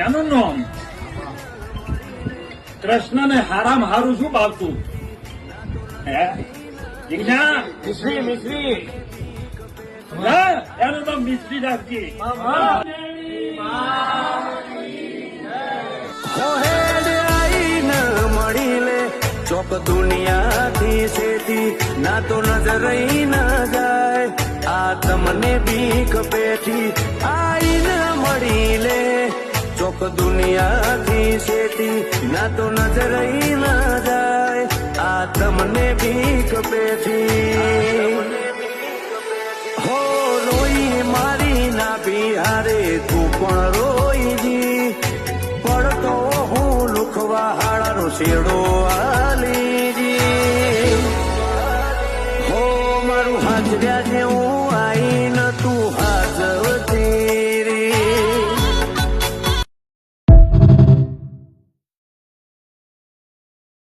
એનું નામ કૃષ્ણને હારામાં હારું શું ભાવતું? હે જીજ્ઞા મિશ્રી મિશ્રી હા, એનું નામ મિશ્રી રાખજે. હેડ આઈને મળી લે ચોક દુનિયાથી છેતી ના તો નજર ન જાય આ તમને બીક પેઠી આઈને મળી લે ચોક દુનિયાથી છેતી ના તો નજર ન જાય આ તમને બીક પેઠી હો રોઈ મારી ના બિહારે તું પણ રોઈજી પડતો હું લુખવા હાળાનો શેડો